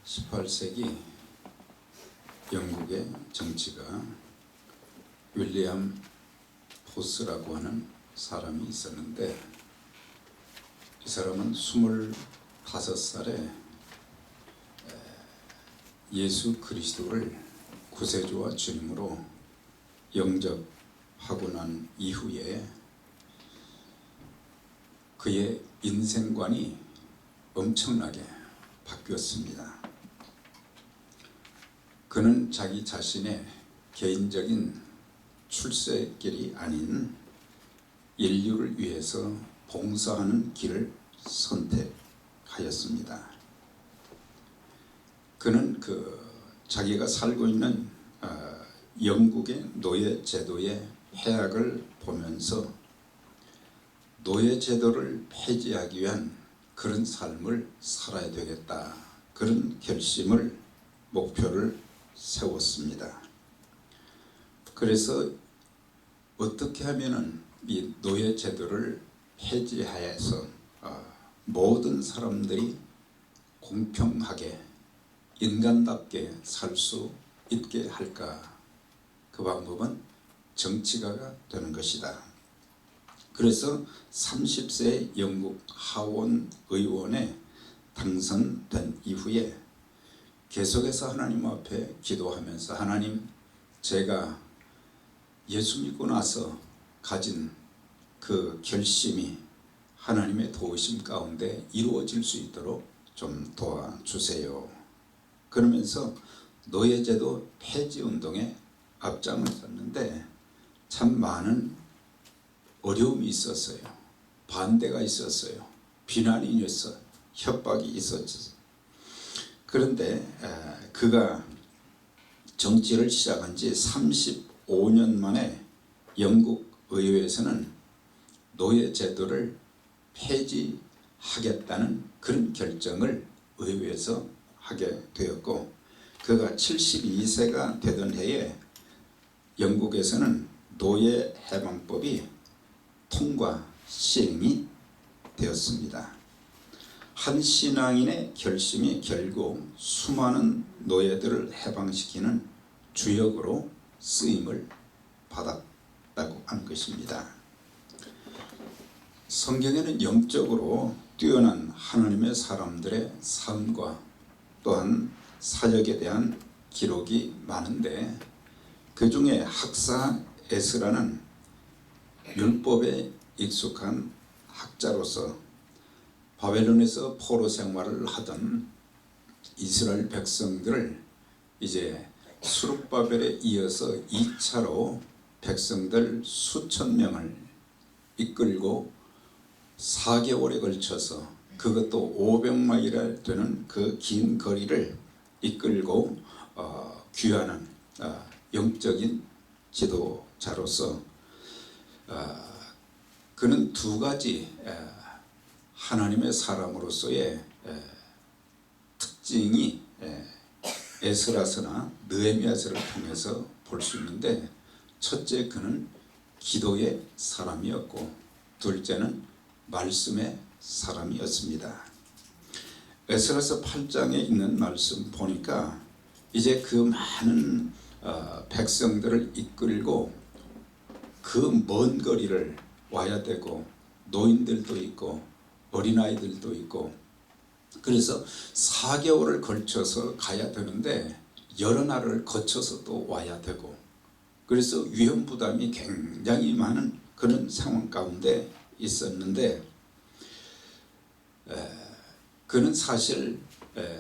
18세기 영국의 정치가 윌리엄 포스라고 하는 사람이 있었는데, 이 사람은 25살에 예수 그리스도를 구세주와 주님으로 영접하고 난 이후에 그의 인생관이 엄청나게 바뀌었습니다. 그는 자기 자신의 개인적인 출세길이 아닌 인류를 위해서 봉사하는 길을 선택하였습니다. 그는 자기가 살고 있는 영국의 노예 제도의 폐악을 보면서 노예 제도를 폐지하기 위한 그런 삶을 살아야 되겠다, 그런 결심을, 목표를 세웠습니다. 그래서 어떻게 하면은 이 노예 제도를 폐지하여서 모든 사람들이 공평하게 인간답게 살 수 있게 할까? 그 방법은 정치가가 되는 것이다. 그래서 30세 영국 하원 의원에 당선된 이후에 계속해서 하나님 앞에 기도하면서, 하나님, 제가 예수 믿고 나서 가진 그 결심이 하나님의 도우심 가운데 이루어질 수 있도록 좀 도와주세요. 그러면서 노예제도 폐지 운동에 앞장을 섰는데 참 많은 어려움이 있었어요. 반대가 있었어요. 비난이 있었어요. 협박이 있었어요. 그런데 그가 정치를 시작한 지 35년 만에 영국 의회에서는 노예 제도를 폐지하겠다는 그런 결정을 의회에서 하게 되었고, 그가 72세가 되던 해에 영국에서는 노예 해방법이 통과 시행이 되었습니다. 한 신앙인의 결심이 결국 수많은 노예들을 해방시키는 주역으로 쓰임을 받았다고 한 것입니다. 성경에는 영적으로 뛰어난 하나님의 사람들의 삶과 또한 사역에 대한 기록이 많은데, 그 중에 학사 에스라는 율법에 익숙한 학자로서 바벨론에서 포로 생활을 하던 이스라엘 백성들을 이제 수룹바벨에 이어서 2차로 백성들 수천 명을 이끌고 4개월에 걸쳐서, 그것도 500마일이나 되는 그 긴 거리를 이끌고 귀환하는 영적인 지도자로서 그는 두 가지 하나님의 사람으로서의 특징이 에스라서나 느헤미야서를 통해서 볼 수 있는데, 첫째, 그는 기도의 사람이었고, 둘째는 말씀의 사람이었습니다. 에스라서 8장에 있는 말씀 보니까 이제 그 많은 백성들을 이끌고 그 먼 거리를 와야 되고, 노인들도 있고 어린아이들도 있고, 그래서 4개월을 걸쳐서 가야 되는데 여러 날을 거쳐서 또 와야 되고, 그래서 위험 부담이 굉장히 많은 그런 상황 가운데 있었는데, 그는 사실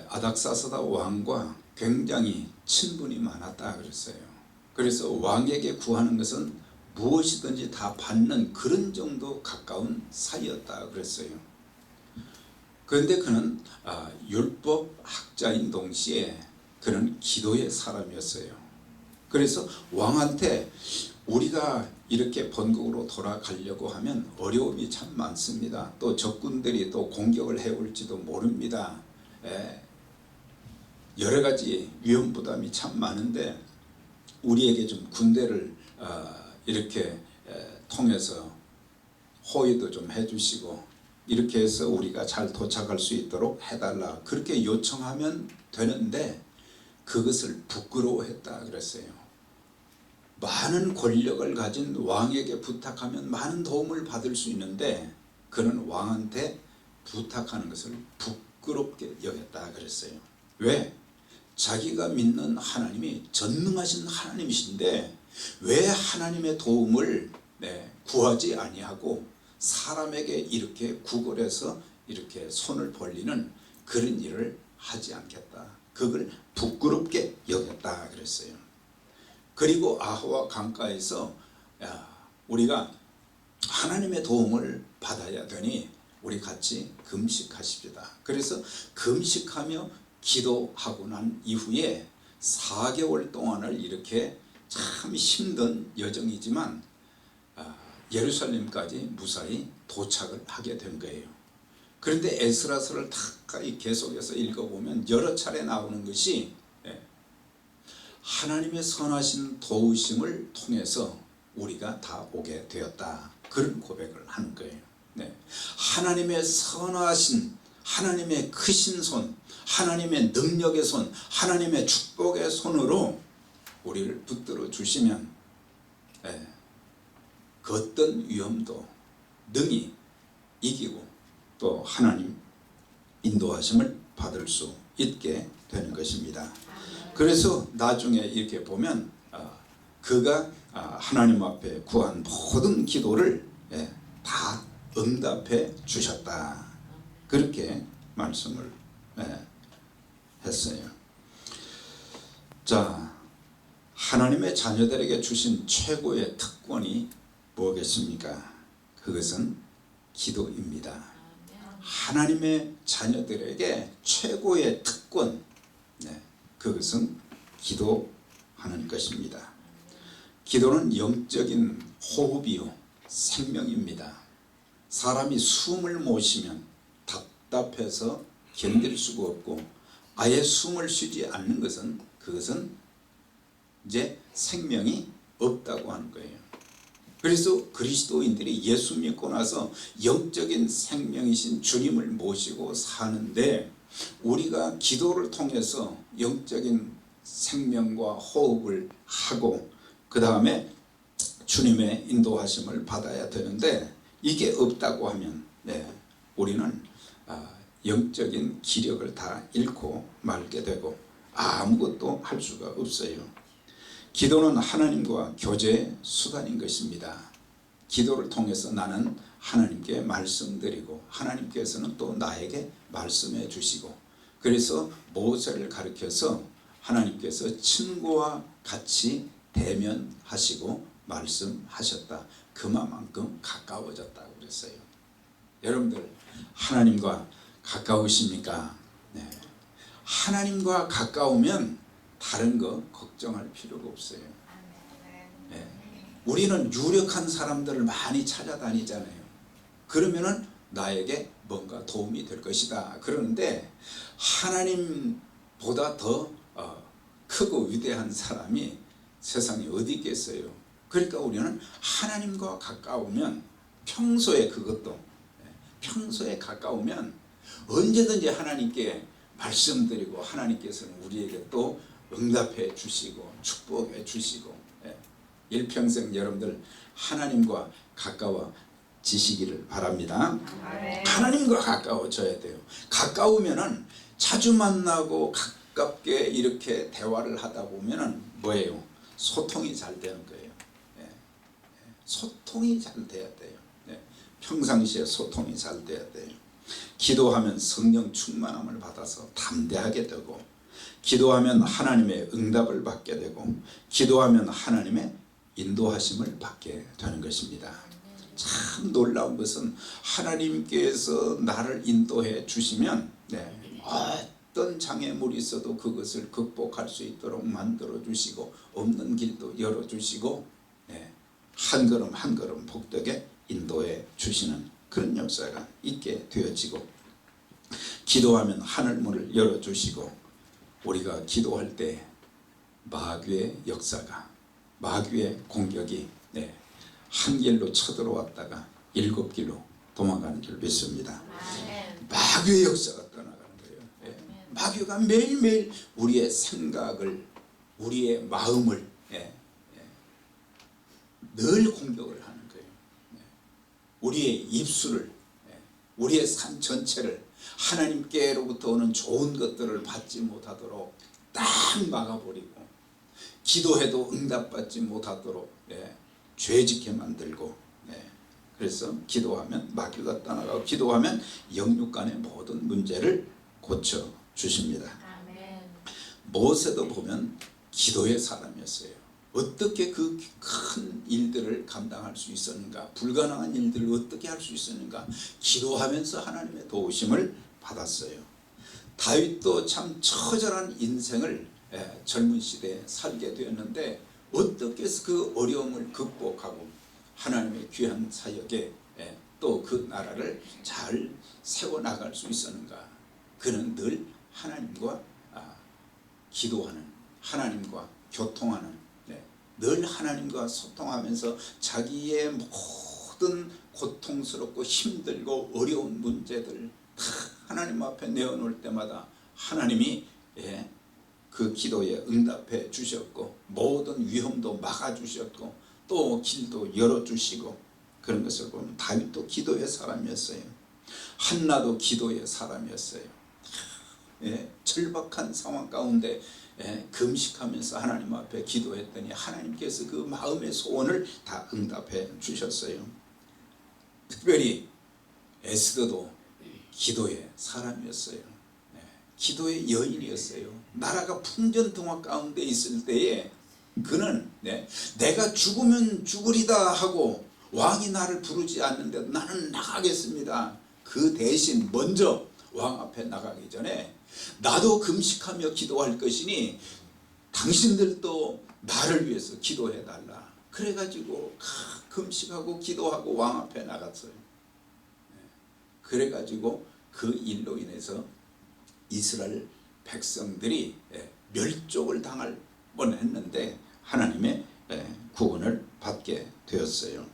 아닥사스다 왕과 굉장히 친분이 많았다 그랬어요. 그래서 왕에게 구하는 것은 무엇이든지 다 받는 그런 정도 가까운 사이였다 그랬어요. 그런데 그는 율법 학자인 동시에 그는 기도의 사람이었어요. 그래서 왕한테 우리가 이렇게 본국으로 돌아가려고 하면 어려움이 참 많습니다. 또 적군들이 또 공격을 해올지도 모릅니다. 여러 가지 위험 부담이 참 많은데 우리에게 좀 군대를 이렇게 통해서 호의도 좀 해주시고 이렇게 해서 우리가 잘 도착할 수 있도록 해달라 그렇게 요청하면 되는데 그것을 부끄러워했다 그랬어요. 많은 권력을 가진 왕에게 부탁하면 많은 도움을 받을 수 있는데 그는 왕한테 부탁하는 것을 부끄럽게 여겼다 그랬어요. 왜? 자기가 믿는 하나님이 전능하신 하나님이신데 왜 하나님의 도움을 구하지 아니하고 사람에게 이렇게 구걸해서 이렇게 손을 벌리는 그런 일을 하지 않겠다. 그걸 부끄럽게 여겼다 그랬어요. 그리고 아하와 강가에서 우리가 하나님의 도움을 받아야 되니 우리 같이 금식하십시다. 그래서 금식하며 기도하고 난 이후에 4개월 동안을 이렇게 참 힘든 여정이지만 예루살렘까지 무사히 도착을 하게 된 거예요. 그런데 에스라서를 다 계속해서 읽어보면 여러 차례 나오는 것이 하나님의 선하신 도우심을 통해서 우리가 다 오게 되었다. 그런 고백을 하는 거예요. 하나님의 선하신 하나님의 크신 손, 하나님의 능력의 손, 하나님의 축복의 손으로 우리를 붙들어 주시면 그 어떤 위험도 능히 이기고 또 하나님 인도하심을 받을 수 있게 되는 것입니다. 그래서 나중에 이렇게 보면 그가 하나님 앞에 구한 모든 기도를 다 응답해 주셨다. 그렇게 말씀을 했어요. 자, 하나님의 자녀들에게 주신 최고의 특권이 무엇이겠습니까? 그것은 기도입니다. 하나님의 자녀들에게 최고의 특권, 그것은 기도하는 것입니다. 기도는 영적인 호흡이요 생명입니다. 사람이 숨을 못 쉬면 답답해서 견딜 수가 없고 아예 숨을 쉬지 않는 것은 그것은 이제 생명이 없다고 하는 거예요. 그래서 그리스도인들이 예수 믿고 나서 영적인 생명이신 주님을 모시고 사는데 우리가 기도를 통해서 영적인 생명과 호흡을 하고 그 다음에 주님의 인도하심을 받아야 되는데 이게 없다고 하면 우리는 영적인 기력을 다 잃고 말게 되고 아무것도 할 수가 없어요. 기도는 하나님과 교제의 수단인 것입니다. 기도를 통해서 나는 하나님께 말씀드리고 하나님께서는 또 나에게 말씀해 주시고 그래서 모세를 가르쳐서 하나님께서 친구와 같이 대면하시고 말씀하셨다. 그만큼 가까워졌다고 그랬어요. 여러분들 하나님과 가까우십니까? 하나님과 가까우면 다른 거 걱정할 필요가 없어요. 우리는 유력한 사람들을 많이 찾아다니잖아요. 그러면은 나에게 뭔가 도움이 될 것이다. 그러는데 하나님보다 더 크고 위대한 사람이 세상에 어디 있겠어요. 그러니까 우리는 하나님과 가까우면 평소에 평소에 가까우면 언제든지 하나님께 말씀드리고 하나님께서는 우리에게 또 응답해 주시고 축복해 주시고 일평생 여러분들 하나님과 가까워지시기를 바랍니다. 하나님과 가까워져야 돼요. 가까우면은 자주 만나고 가깝게 이렇게 대화를 하다 보면은 뭐예요? 소통이 잘 되는 거예요. 소통이 잘 돼야 돼요. 평상시에 소통이 잘 돼야 돼요. 기도하면 성령 충만함을 받아서 담대하게 되고 기도하면 하나님의 응답을 받게 되고 기도하면 하나님의 인도하심을 받게 되는 것입니다. 참 놀라운 것은 하나님께서 나를 인도해 주시면 어떤 장애물이 있어도 그것을 극복할 수 있도록 만들어 주시고 없는 길도 열어 주시고 한 걸음 한 걸음 복되게 인도해 주시는 그런 역사가 있게 되어지고 기도하면 하늘문을 열어주시고 우리가 기도할 때 마귀의 역사가 마귀의 공격이 한 길로 쳐들어왔다가 7길로 도망가는 줄 믿습니다. 아멘. 마귀의 역사가 떠나가는 거예요. 예. 마귀가 매일매일 우리의 생각을, 우리의 마음을 늘 공격을 하는 거예요. 우리의 입술을, 우리의 삶 전체를 하나님께로부터 오는 좋은 것들을 받지 못하도록 딱 막아버리고, 기도해도 응답받지 못하도록 죄짓게 만들고, 그래서 기도하면 마귀가 떠나가고, 기도하면 영육간의 모든 문제를 고쳐 주십니다. 아멘. 모세도 보면 기도의 사람이었어요. 어떻게 그 큰 일들을 감당할 수 있었는가, 불가능한 일들을 어떻게 할 수 있었는가, 기도하면서 하나님의 도우심을 받았어요. 다윗도 참 처절한 인생을 젊은 시대에 살게 되었는데, 어떻게 해서 그 어려움을 극복하고 하나님의 귀한 사역에 또 그 나라를 잘 세워나갈 수 있었는가. 그는 늘 하나님과 기도하는, 하나님과 교통하는, 늘 하나님과 소통하면서 자기의 모든 고통스럽고 힘들고 어려운 문제들 다 하나님 앞에 내어놓을 때마다 하나님이 그 기도에 응답해 주셨고, 모든 위험도 막아주셨고, 또 길도 열어주시고, 그런 것을 보면 다윗도 기도의 사람이었어요. 한나도 기도의 사람이었어요. 절박한 상황 가운데 금식하면서 하나님 앞에 기도했더니 하나님께서 그 마음의 소원을 다 응답해 주셨어요. 특별히 에스더도 기도의 사람이었어요. 기도의 여인이었어요. 나라가 풍전등화 가운데 있을 때에 그는 내가 죽으면 죽으리다 하고 왕이 나를 부르지 않는데 나는 나가겠습니다. 그 대신 먼저 왕 앞에 나가기 전에 나도 금식하며 기도할 것이니 당신들도 나를 위해서 기도해 달라. 그래가지고 금식하고 기도하고 왕 앞에 나갔어요. 그래가지고 그 일로 인해서 이스라엘 백성들이 멸족을 당할 뻔했는데 하나님의 구원을 받게 되었어요.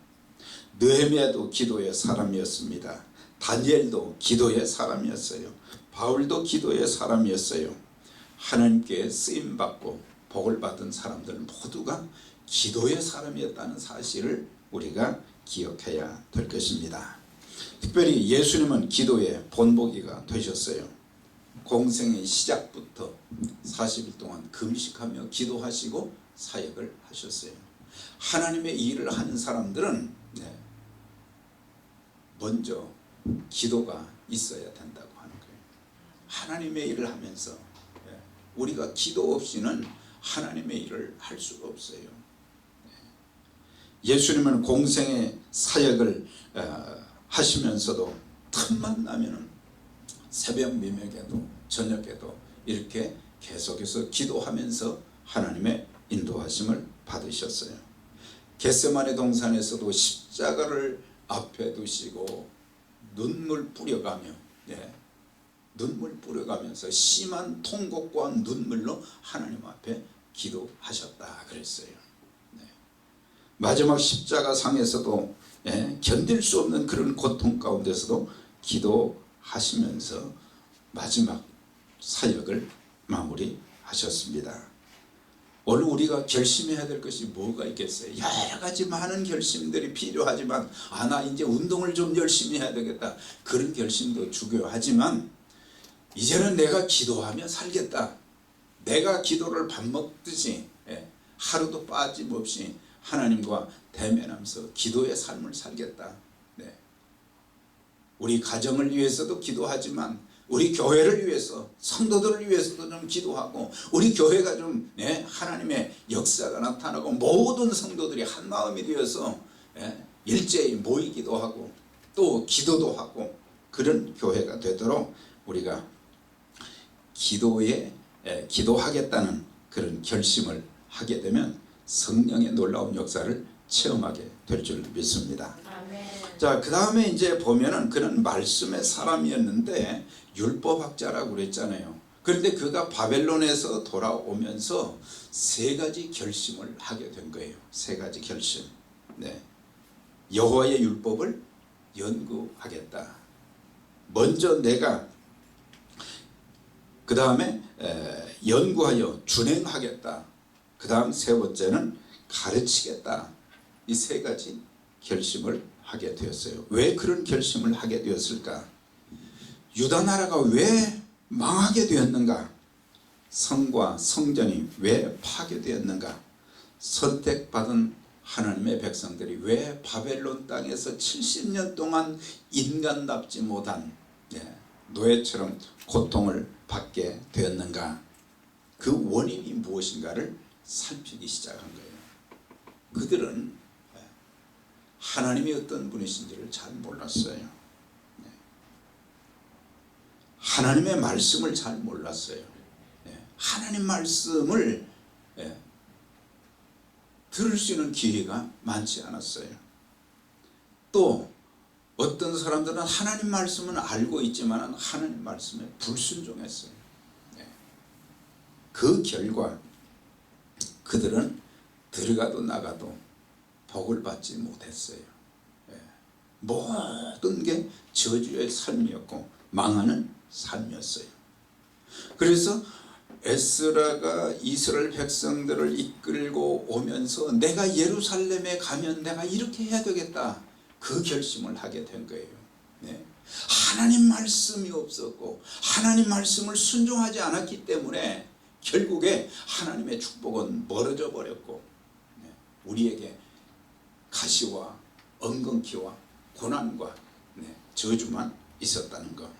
느헤미야도 기도의 사람이었습니다. 다니엘도 기도의 사람이었어요. 바울도 기도의 사람이었어요. 하나님께 쓰임받고 복을 받은 사람들 모두가 기도의 사람이었다는 사실을 우리가 기억해야 될 것입니다. 특별히 예수님은 기도의 본보기가 되셨어요. 공생의 시작부터 40일 동안 금식하며 기도하시고 사역을 하셨어요. 하나님의 일을 하는 사람들은 먼저 기도가 있어야 된다고 하는 거예요. 하나님의 일을 하면서 우리가 기도 없이는 하나님의 일을 할 수가 없어요. 예수님은 공생의 사역을 하시면서도 틈만 나면은 새벽 미명에도 저녁에도 이렇게 계속해서 기도하면서 하나님의 인도하심을 받으셨어요. 겟세마네 동산에서도 십자가를 앞에 두시고 눈물 뿌려가면서 심한 통곡과 눈물로 하나님 앞에 기도하셨다 그랬어요. 마지막 십자가 상에서도 견딜 수 없는 그런 고통 가운데서도 기도하시면서 마지막 사역을 마무리하셨습니다. 오늘 우리가 결심해야 될 것이 뭐가 있겠어요? 여러 가지 많은 결심들이 필요하지만 나 이제 운동을 좀 열심히 해야 되겠다, 그런 결심도 중요하지만 이제는 내가 기도하며 살겠다, 내가 기도를 밥 먹듯이 하루도 빠짐없이 하나님과 대면하면서 기도의 삶을 살겠다. 우리 가정을 위해서도 기도하지만 우리 교회를 위해서, 성도들을 위해서도 좀 기도하고, 우리 교회가 좀 하나님의 역사가 나타나고 모든 성도들이 한 마음이 되어서 일제히 모이기도 하고 또 기도도 하고, 그런 교회가 되도록 우리가 기도하겠다는 그런 결심을 하게 되면 성령의 놀라운 역사를 체험하게 될 줄 믿습니다. 자, 그 다음에 이제 보면은 그는 말씀의 사람이었는데 율법학자라고 그랬잖아요. 그런데 그가 바벨론에서 돌아오면서 세 가지 결심을 하게 된 거예요. 세 가지 결심. 여호와의 율법을 연구하겠다. 먼저 내가 그 다음에 연구하여 준행하겠다. 그 다음 세 번째는 가르치겠다. 이 세 가지 결심을 하게 되었어요. 왜 그런 결심을 하게 되었을까? 유다 나라가 왜 망하게 되었는가? 성과 성전이 왜 파괴되었는가? 선택받은 하나님의 백성들이 왜 바벨론 땅에서 70년 동안 인간답지 못한 노예처럼 고통을 받게 되었는가? 그 원인이 무엇인가를 살피기 시작한 거예요. 그들은 하나님이 어떤 분이신지를 잘 몰랐어요. 하나님의 말씀을 잘 몰랐어요. 하나님 말씀을 들을 수 있는 기회가 많지 않았어요. 또 어떤 사람들은 하나님 말씀은 알고 있지만 하나님 말씀에 불순종했어요. 그 결과 그들은 들어가도 나가도 복을 받지 못했어요. 모든 게 저주의 삶이었고 망하는 삶이었어요. 그래서 에스라가 이스라엘 백성들을 이끌고 오면서 내가 예루살렘에 가면 내가 이렇게 해야 되겠다. 그 결심을 하게 된 거예요. 하나님 말씀이 없었고 하나님 말씀을 순종하지 않았기 때문에 결국에 하나님의 축복은 멀어져 버렸고 우리에게 가시와 엉겅퀴와 고난과 저주만 있었다는 것.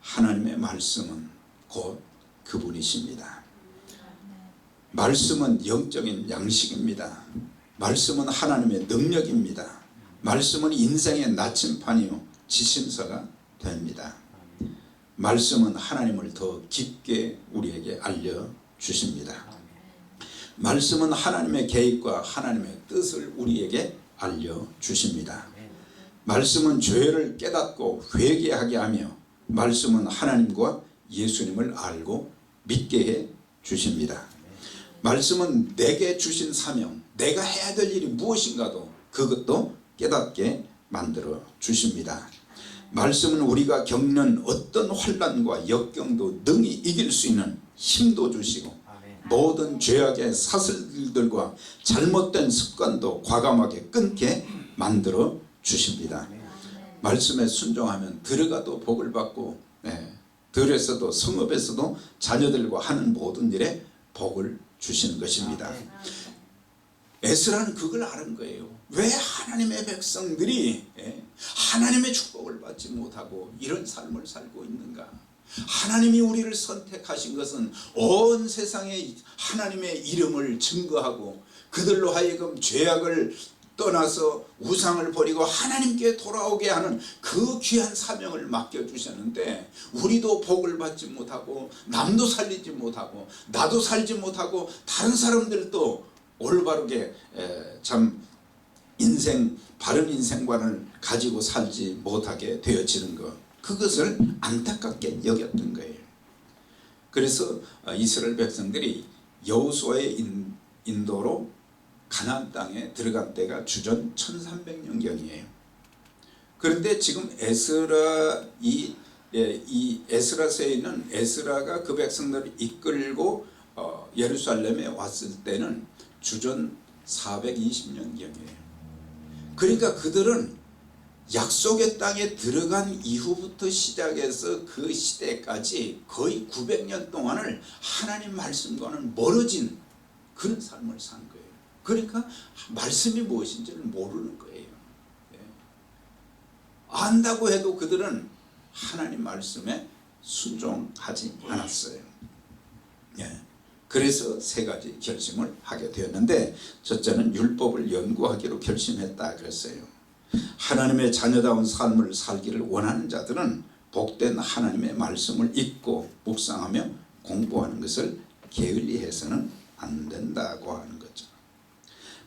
하나님의 말씀은 곧 그분이십니다. 말씀은 영적인 양식입니다. 말씀은 하나님의 능력입니다. 말씀은 인생의 나침판이요 지침서가 됩니다. 말씀은 하나님을 더 깊게 우리에게 알려주십니다. 말씀은 하나님의 계획과 하나님의 뜻을 우리에게 알려주십니다. 말씀은 죄를 깨닫고 회개하게 하며 말씀은 하나님과 예수님을 알고 믿게 해 주십니다. 말씀은 내게 주신 사명, 내가 해야 될 일이 무엇인가도 그것도 깨닫게 만들어 주십니다. 말씀은 우리가 겪는 어떤 환난과 역경도 능히 이길 수 있는 힘도 주시고 모든 죄악의 사슬들과 잘못된 습관도 과감하게 끊게 만들어 주십니다. 말씀에 순종하면 들어가도 복을 받고 들에서도 성읍에서도 자녀들과 하는 모든 일에 복을 주시는 것입니다. 에스라는 그걸 아는 거예요. 왜 하나님의 백성들이 하나님의 축복을 받지 못하고 이런 삶을 살고 있는가? 하나님이 우리를 선택하신 것은 온 세상에 하나님의 이름을 증거하고 그들로 하여금 죄악을 떠나서 우상을 버리고 하나님께 돌아오게 하는 그 귀한 사명을 맡겨주셨는데 우리도 복을 받지 못하고 남도 살리지 못하고 나도 살지 못하고 다른 사람들도 올바르게 참 바른 인생관을 가지고 살지 못하게 되어지는 것, 그것을 안타깝게 여겼던 거예요. 그래서 이스라엘 백성들이 여호수아의 인도로 가나안 땅에 들어간 때가 주전 1300년경이에요. 그런데 지금 이 에스라서에는 에스라가 그 백성들을 이끌고 예루살렘에 왔을 때는 주전 420년경이에요. 그러니까 그들은 약속의 땅에 들어간 이후부터 시작해서 그 시대까지 거의 900년 동안을 하나님 말씀과는 멀어진 그런 삶을 산 거예요. 그러니까 말씀이 무엇인지를 모르는 거예요. 안다고 해도 그들은 하나님 말씀에 순종하지 않았어요. 그래서 세 가지 결심을 하게 되었는데, 첫째는 율법을 연구하기로 결심했다 그랬어요. 하나님의 자녀다운 삶을 살기를 원하는 자들은 복된 하나님의 말씀을 읽고 묵상하며 공부하는 것을 게을리해서는 안 된다고 하는 거죠.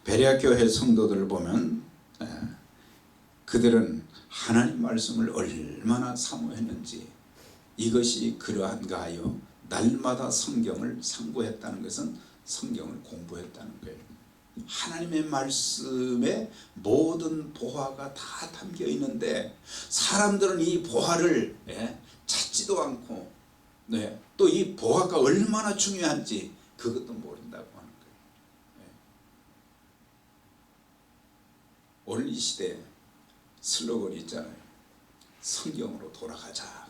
베레아 교회 성도들을 보면 그들은 하나님 말씀을 얼마나 사모했는지, 이것이 그러한가 하여 날마다 성경을 상고했다는 것은 성경을 공부했다는 거예요. 하나님의 말씀에 모든 보화가 다 담겨 있는데 사람들은 이 보화를 찾지도 않고 또 이 보화가 얼마나 중요한지 그것도 모른다고 하는 거예요. 오늘 이 시대에 슬로건이 있잖아요. 성경으로 돌아가자.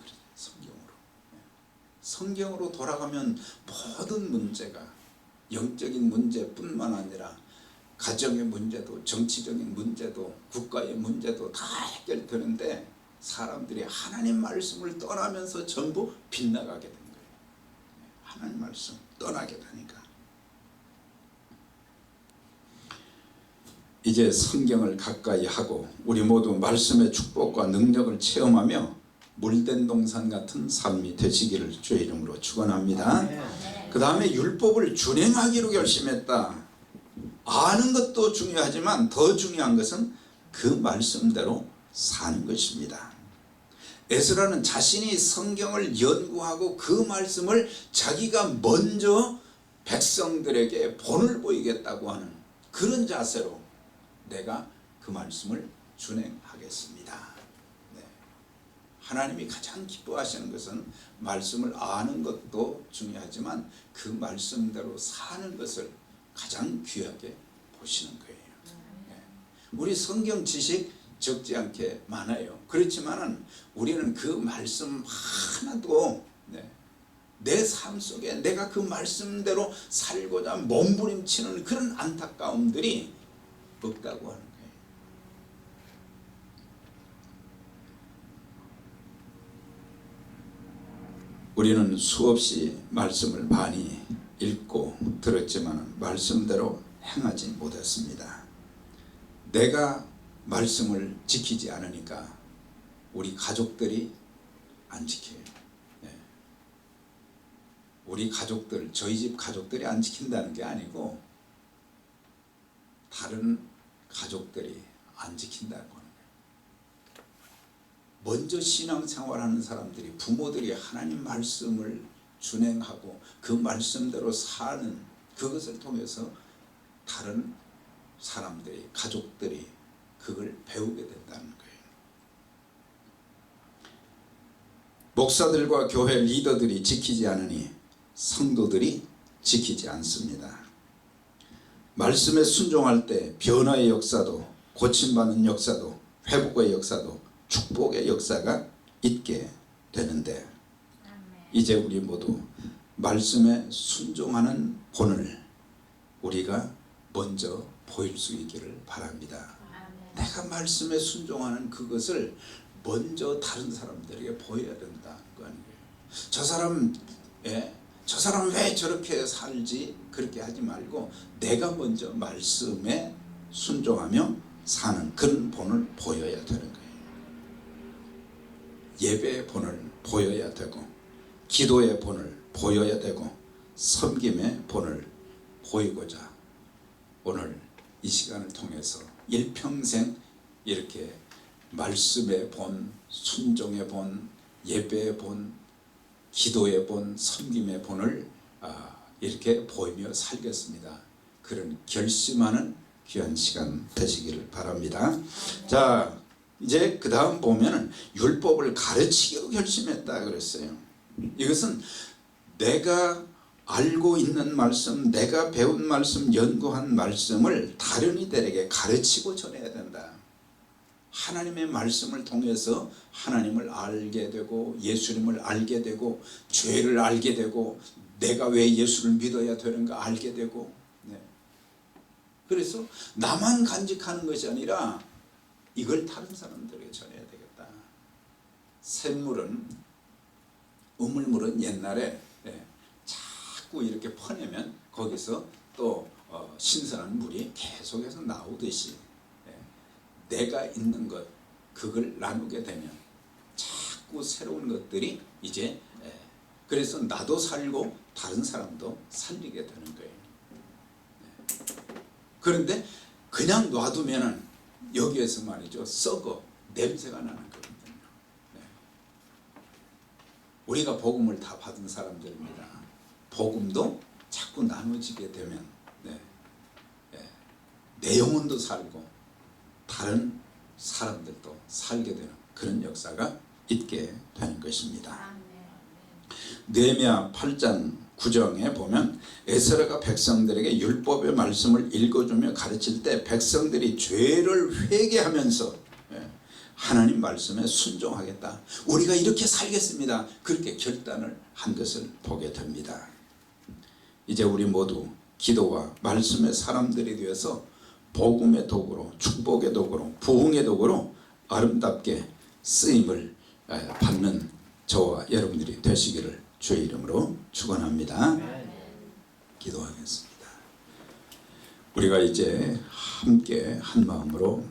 성경으로 돌아가면 모든 문제가 영적인 문제뿐만 아니라 가정의 문제도 정치적인 문제도 국가의 문제도 다 해결되는데 사람들이 하나님 말씀을 떠나면서 전부 빗나가게 된 거예요. 하나님 말씀 떠나게 되니까. 이제 성경을 가까이 하고 우리 모두 말씀의 축복과 능력을 체험하며 물된 동산 같은 삶이 되시기를 주의 이름으로 축원합니다. 그 다음에 율법을 준행하기로 결심했다. 아는 것도 중요하지만 더 중요한 것은 그 말씀대로 사는 것입니다. 에스라는 자신이 성경을 연구하고 그 말씀을 자기가 먼저 백성들에게 본을 보이겠다고 하는 그런 자세로 내가 그 말씀을 준행하겠습니다. 하나님이 가장 기뻐하시는 것은 말씀을 아는 것도 중요하지만 그 말씀대로 사는 것을 가장 귀하게 보시는 거예요. 우리 성경 지식 적지 않게 많아요. 그렇지만은 우리는 그 말씀 하나도 내 삶 속에 내가 그 말씀대로 살고자 몸부림치는 그런 안타까움들이 없다고 하는 거예요. 우리는 수없이 말씀을 많이 읽고 들었지만 말씀대로 행하지 못했습니다. 내가 말씀을 지키지 않으니까 우리 가족들이 안 지켜요. 우리 가족들, 저희 집 가족들이 안 지킨다는 게 아니고 다른 가족들이 안 지킨다고 하는 거예요. 먼저 신앙생활하는 사람들이 부모들이 하나님 말씀을 준행하고 그 말씀대로 사는 그것을 통해서 다른 사람들이 가족들이 그걸 배우게 된다는 거예요. 목사들과 교회 리더들이 지키지 않으니 성도들이 지키지 않습니다. 말씀에 순종할 때 변화의 역사도 고침받는 역사도 회복의 역사도 축복의 역사가 있게 되는데 이제 우리 모두 말씀에 순종하는 본을 우리가 먼저 보일 수 있기를 바랍니다. 내가 말씀에 순종하는 그것을 먼저 다른 사람들에게 보여야 된다는 거 아니에요. 저 사람 왜 저렇게 살지 그렇게 하지 말고 내가 먼저 말씀에 순종하며 사는 그런 본을 보여야 되는 거예요. 예배의 본을 보여야 되고 기도의 본을 보여야 되고 섬김의 본을 보이고자 오늘 이 시간을 통해서 일평생 이렇게 말씀의 본, 순종의 본, 예배의 본, 기도의 본, 섬김의 본을 이렇게 보이며 살겠습니다. 그런 결심하는 귀한 시간 되시기를 바랍니다. 자, 이제 그 다음 보면은 율법을 가르치기로 결심했다 그랬어요. 이것은 내가 알고 있는 말씀, 내가 배운 말씀, 연구한 말씀을 다른 이들에게 가르치고 전해야 된다. 하나님의 말씀을 통해서 하나님을 알게 되고 예수님을 알게 되고 죄를 알게 되고 내가 왜 예수를 믿어야 되는가 알게 되고 그래서 나만 간직하는 것이 아니라 이걸 다른 사람들에게 전해야 되겠다. 샘물은 우물물은 옛날에 자꾸 이렇게 퍼내면 거기서 또 신선한 물이 계속해서 나오듯이 내가 있는 것 그걸 나누게 되면 자꾸 새로운 것들이 이제 그래서 나도 살고 다른 사람도 살리게 되는 거예요. 그런데 그냥 놔두면은 여기에서 말이죠 썩어 냄새가 나는 거거든요. 우리가 복음을 다 받은 사람들입니다. 복음도 자꾸 나눠지게 되면 내 영혼도 살고 다른 사람들도 살게 되는 그런 역사가 있게 되는 것입니다. 느헤미야 8장 9장에 보면 에스라가 백성들에게 율법의 말씀을 읽어주며 가르칠 때 백성들이 죄를 회개하면서 하나님 말씀에 순종하겠다, 우리가 이렇게 살겠습니다, 그렇게 결단을 한 것을 보게 됩니다. 이제 우리 모두 기도와 말씀의 사람들이 되어서 복음의 도구로, 축복의 도구로, 부흥의 도구로 아름답게 쓰임을 받는 저와 여러분들이 되시기를 주의 이름으로 축원합니다. 기도하겠습니다. 우리가 이제 함께 한 마음으로